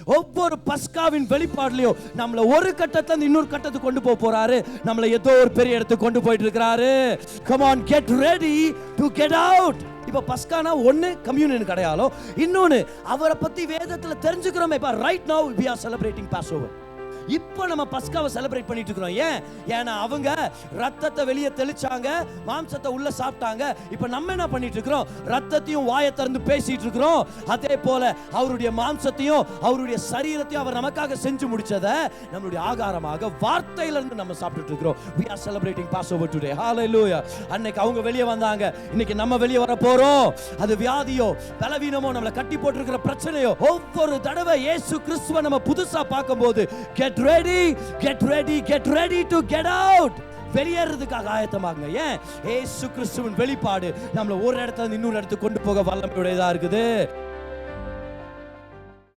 ஒவ்வொரு பஸ்காவின் வெளிப்பாடுலயும் நம்மள ஒரு கட்டத்துல இருந்து இன்னொரு கட்டத்துக்கு கொண்டு போறாரு. நம்மள ஏதோ ஒரு பெரிய இடத்துக்கு கொண்டு போயிட்டு இருக்கிறாரு. Come on, get ready to get out. இப்ப பஸ்கானா ஒன்னு கம்யூனியன் கிடையாலும், இன்னொன்னு அவரை பத்தி வேதத்துல தெரிஞ்சுக்கிறோம். இப்ப right now we are celebrating Passover. இப்போ நம்ம பஸ்காவை செலிப்ரேட் பண்ணிட்டு இருக்கிறோம். ஏன்னா அவங்க ரத்தத்தை வெளியே தெளிச்சாங்க, மாம்சத்தை உள்ள சாப்பிட்டாங்க. இப்போ நம்ம என்ன பண்ணிட்டு இருக்கிறோம்? ரத்தத்தையும் வாயை திறந்து பேசிட்டு இருக்கிறோம். அதே போல அவருடைய மாம்சத்தையும் அவருடைய சரீரத்தையும் அவர் நமக்காக செஞ்சு முடிச்சதை நம்மளுடைய ஆகாரமாக வார்த்தையிலிருந்து நம்ம சாப்பிட்டுட்டு இருக்கிறோம். We are celebrating Passover today. Hallelujah. அன்னைக்கு அவங்க வெளியே வந்தாங்க, இன்னைக்கு நம்ம வெளியே வர போறோம். அது வியாதியோ பலவீனமோ நம்மளை கட்டி போட்டிருக்கிற பிரச்சனையோ, ஒவ்வொரு தடவை இயேசு கிறிஸ்துவை நம்ம புதுசா பார்க்கும்போது get ready to get out. வெளியேறதுக்காக ஆயத்தமாகுங்க. ஏன்? இயேசு கிறிஸ்துவின் வெளிப்பாடு நம்மள ஒரு இடத்துல இருந்து இன்னொரு இடத்துக்கு கொண்டு போக வல்லமையுடையதா இருக்குது.